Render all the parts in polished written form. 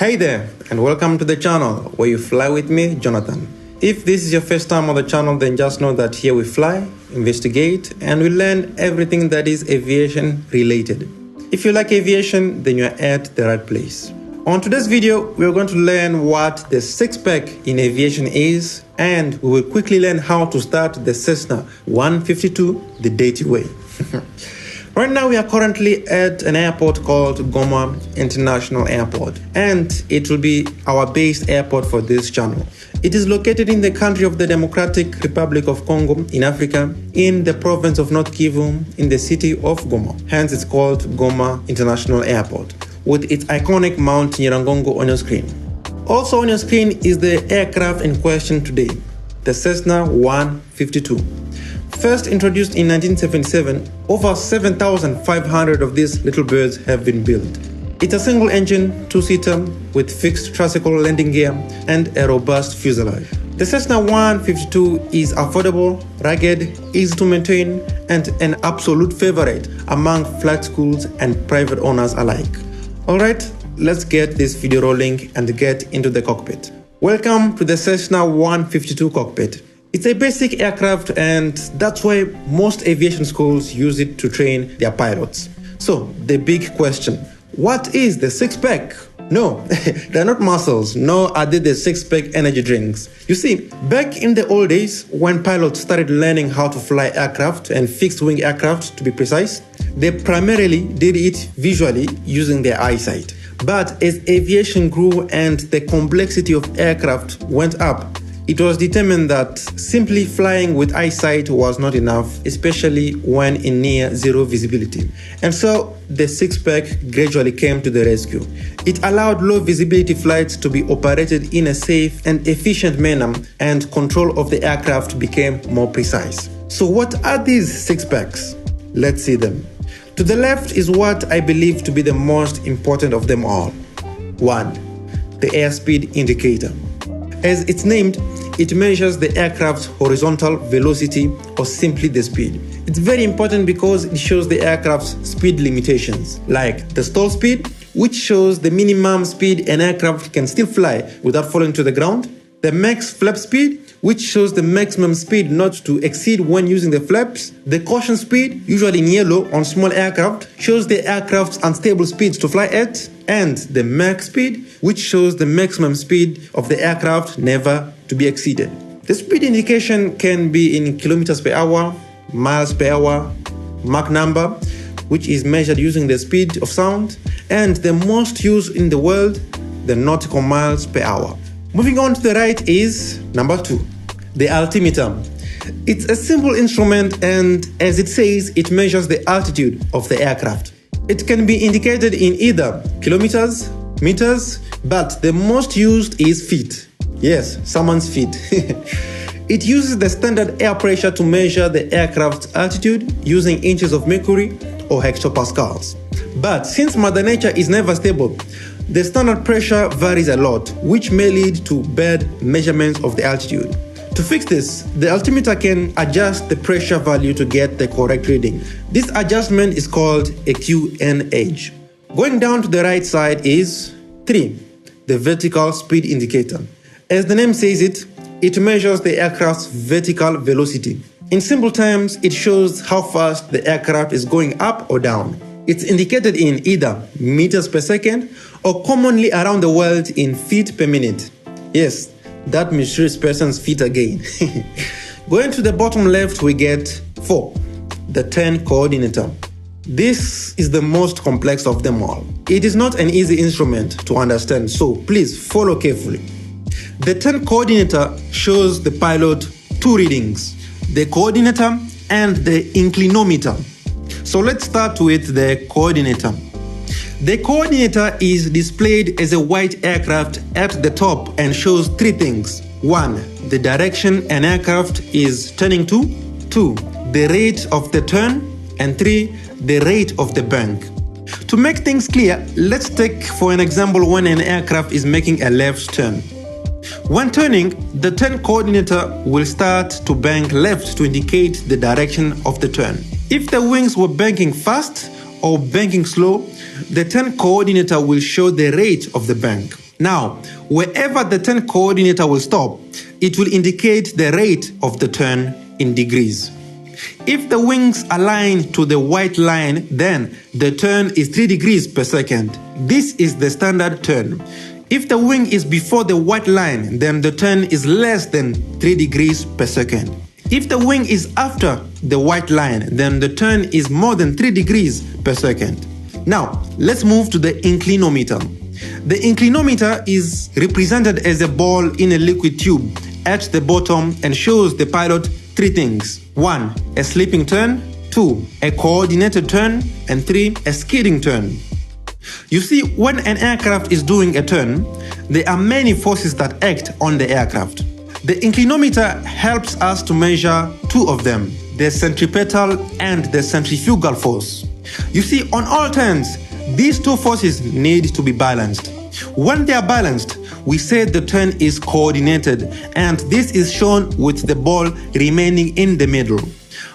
Hey there, and welcome to the channel where you fly with me, Jonathan. If this is your first time on the channel, then just know that here we fly, investigate, and we learn everything that is aviation related. If you like aviation, then you're at the right place. On today's video, we're going to learn what the six-pack in aviation is, and we will quickly learn how to start the Cessna 152 the dirty way. Right now, we are currently at an airport called Goma International Airport, and it will be our base airport for this channel. It is located in the country of the Democratic Republic of Congo in Africa, in the province of North Kivu, in the city of Goma. Hence, it's called Goma International Airport, with its iconic Mount Nyiragongo on your screen. Also on your screen is the aircraft in question today, the Cessna 152. First introduced in 1977, over 7,500 of these little birds have been built. It's a single-engine, two-seater with fixed tricycle landing gear and a robust fuselage. The Cessna 152 is affordable, rugged, easy to maintain, and an absolute favorite among flight schools and private owners alike. Alright, let's get this video rolling and get into the cockpit. Welcome to the Cessna 152 cockpit. It's a basic aircraft, and that's why most aviation schools use it to train their pilots. So, the big question, what is the six-pack? No, they're not muscles, nor are they the six-pack energy drinks. You see, back in the old days, when pilots started learning how to fly aircraft and fixed-wing aircraft to be precise, they primarily did it visually using their eyesight. But as aviation grew and the complexity of aircraft went up, it was determined that simply flying with eyesight was not enough, especially when in near zero visibility. And so the six-pack gradually came to the rescue. It allowed low visibility flights to be operated in a safe and efficient manner, and control of the aircraft became more precise. So what are these six-packs? Let's see them. To the left is what I believe to be the most important of them all. 1. The Airspeed Indicator. As it's named, it measures the aircraft's horizontal velocity, or simply the speed. It's very important because it shows the aircraft's speed limitations, like the stall speed, which shows the minimum speed an aircraft can still fly without falling to the ground, the max flap speed, which shows the maximum speed not to exceed when using the flaps, the caution speed, usually in yellow on small aircraft, shows the aircraft's unstable speeds to fly at, and the max speed, which shows the maximum speed of the aircraft never to be exceeded. The speed indication can be in kilometers per hour, miles per hour, Mach number, which is measured using the speed of sound, and the most used in the world, the nautical miles per hour. Moving on to the right is number 2, the altimeter. It's a simple instrument, and as it says, it measures the altitude of the aircraft. It can be indicated in either kilometers, meters, but the most used is feet. Yes, someone's feet. It uses the standard air pressure to measure the aircraft's altitude using inches of mercury or hectopascals. But since Mother Nature is never stable, the standard pressure varies a lot, which may lead to bad measurements of the altitude. To fix this, the altimeter can adjust the pressure value to get the correct reading. This adjustment is called a QNH. Going down to the right side is 3, the vertical speed indicator. As the name says it, it measures the aircraft's vertical velocity. In simple terms, it shows how fast the aircraft is going up or down. It's indicated in either meters per second or commonly around the world in feet per minute. Yes, that mysterious person's feet again. Going to the bottom left, we get 4, the turn coordinator. This is the most complex of them all. It is not an easy instrument to understand, so please follow carefully. The turn coordinator shows the pilot 2 readings, the coordinator and the inclinometer. So let's start with the coordinator. The coordinator is displayed as a white aircraft at the top and shows 3 things. 1. The direction an aircraft is turning to. 2. The rate of the turn. And 3. The rate of the bank. To make things clear, let's take for an example when an aircraft is making a left turn. When turning, the turn coordinator will start to bank left to indicate the direction of the turn. If the wings were banking fast or banking slow, the turn coordinator will show the rate of the bank. Now, wherever the turn coordinator will stop, it will indicate the rate of the turn in degrees. If the wings align to the white line, then the turn is 3 degrees per second. This is the standard turn. If the wing is before the white line, then the turn is less than 3 degrees per second. If the wing is after the white line, then the turn is more than 3 degrees per second. Now, let's move to the inclinometer. The inclinometer is represented as a ball in a liquid tube at the bottom and shows the pilot 3 things. 1. A slipping turn. 2. A coordinated turn. And 3. A skidding turn. You see, when an aircraft is doing a turn, there are many forces that act on the aircraft. The inclinometer helps us to measure 2 of them, the centripetal and the centrifugal force. You see, on all turns, these 2 forces need to be balanced. When they are balanced, we say the turn is coordinated, and this is shown with the ball remaining in the middle.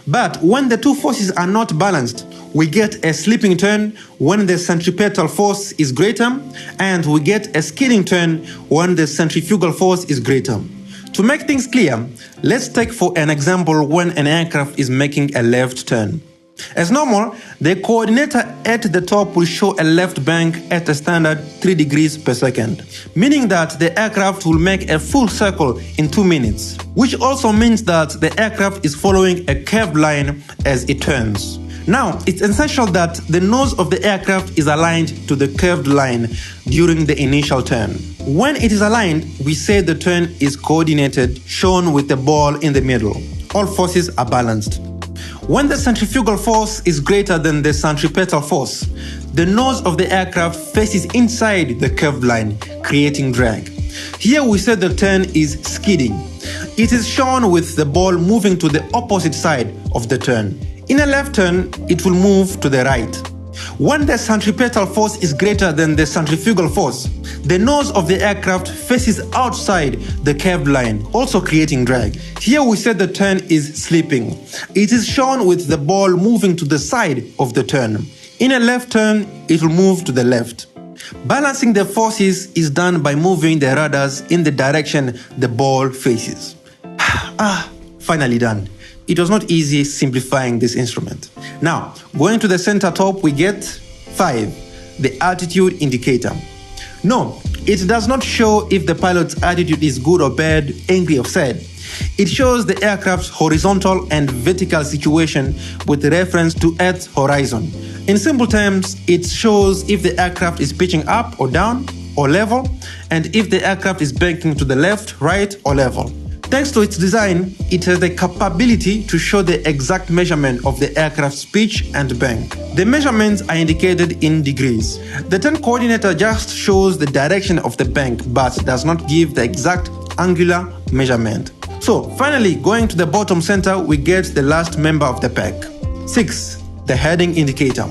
But when the 2 forces are not balanced, we get a slipping turn when the centripetal force is greater, and we get a skidding turn when the centrifugal force is greater. To make things clear, let's take for an example when an aircraft is making a left turn. As normal, the coordinator at the top will show a left bank at a standard 3 degrees per second, meaning that the aircraft will make a full circle in 2 minutes, which also means that the aircraft is following a curved line as it turns. Now, it's essential that the nose of the aircraft is aligned to the curved line during the initial turn. When it is aligned, we say the turn is coordinated, shown with the ball in the middle. All forces are balanced. When the centrifugal force is greater than the centripetal force, the nose of the aircraft faces inside the curved line, creating drag. Here we say the turn is skidding. It is shown with the ball moving to the opposite side of the turn. In a left turn, it will move to the right. When the centripetal force is greater than the centrifugal force, the nose of the aircraft faces outside the curved line, also creating drag. Here we say the turn is slipping. It is shown with the ball moving to the side of the turn. In a left turn, it will move to the left. Balancing the forces is done by moving the rudders in the direction the ball faces. Finally done. It was not easy simplifying this instrument. Now, going to the center top, we get 5, the altitude indicator. No, it does not show if the pilot's attitude is good or bad, angry or sad. It shows the aircraft's horizontal and vertical situation with reference to Earth's horizon. In simple terms, it shows if the aircraft is pitching up or down or level, and if the aircraft is banking to the left, right or level. Thanks to its design, it has the capability to show the exact measurement of the aircraft's pitch and bank. The measurements are indicated in degrees. The turn coordinator just shows the direction of the bank but does not give the exact angular measurement. So finally, going to the bottom center, we get the last member of the pack. 6. The heading indicator.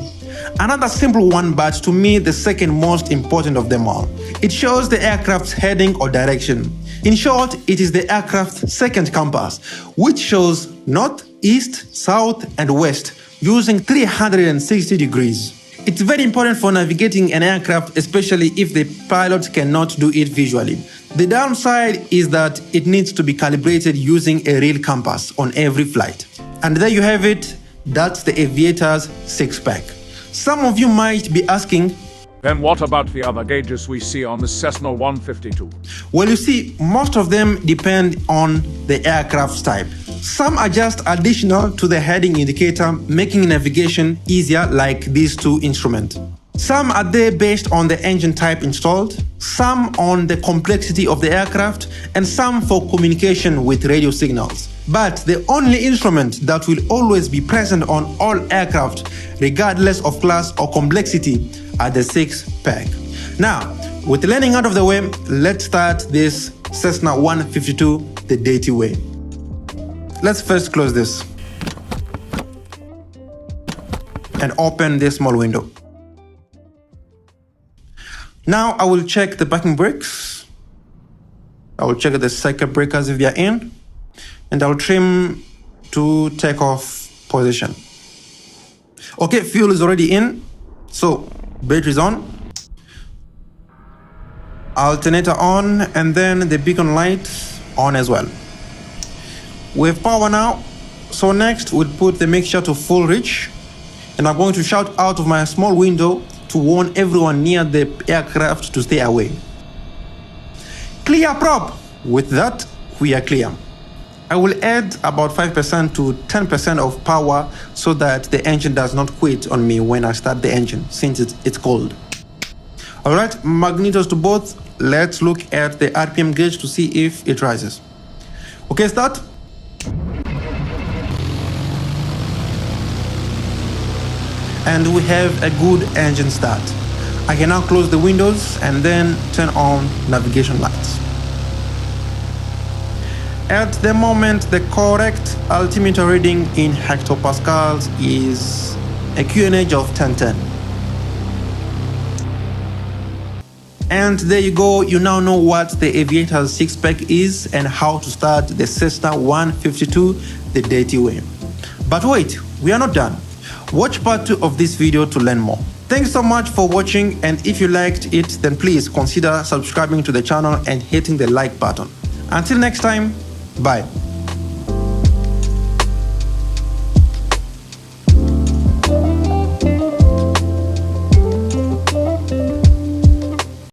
Another simple one, but to me the second most important of them all. It shows the aircraft's heading or direction. In short, it is the aircraft's second compass, which shows north, east, south and west using 360 degrees. It's very important for navigating an aircraft, especially if the pilot cannot do it visually. The downside is that it needs to be calibrated using a real compass on every flight. And there you have it, that's the Aviator's 6-pack. Some of you might be asking, then what about the other gauges we see on the Cessna 152? Well, you see, most of them depend on the aircraft's type. Some are just additional to the heading indicator, making navigation easier, like these 2 instruments. Some are there based on the engine type installed, some on the complexity of the aircraft, and some for communication with radio signals. But the only instrument that will always be present on all aircraft, regardless of class or complexity, are the 6-pack. Now, with the learning out of the way, let's start this Cessna 152 the dirty way. Let's first close this and open this small window. Now I will check the parking brakes. I will check the circuit breakers if they are in, and I will trim to takeoff position. Okay, fuel is already in, so battery is on. alternator on, and then the beacon light on as well. We have power now, so next we'll put the mixture to full reach, and I'm going to shout out of my small window to warn everyone near the aircraft to stay away. Clear prop! With that, we are clear. I will add about 5% to 10% of power so that the engine does not quit on me when I start the engine, since it's cold. Alright, magnetos to both. Let's look at the RPM gauge to see if it rises. Okay, start. And we have a good engine start. I can now close the windows and then turn on navigation lights. At the moment, the correct altimeter reading in hectopascals is a QNH of 1010. And there you go, you now know what the Aviator's 6-pack is and how to start the Cessna 152 the dirty way. But wait, we are not done. Watch part 2 of this video to learn more. Thanks so much for watching, and if you liked it, then please consider subscribing to the channel and hitting the like button. Until next time, bye.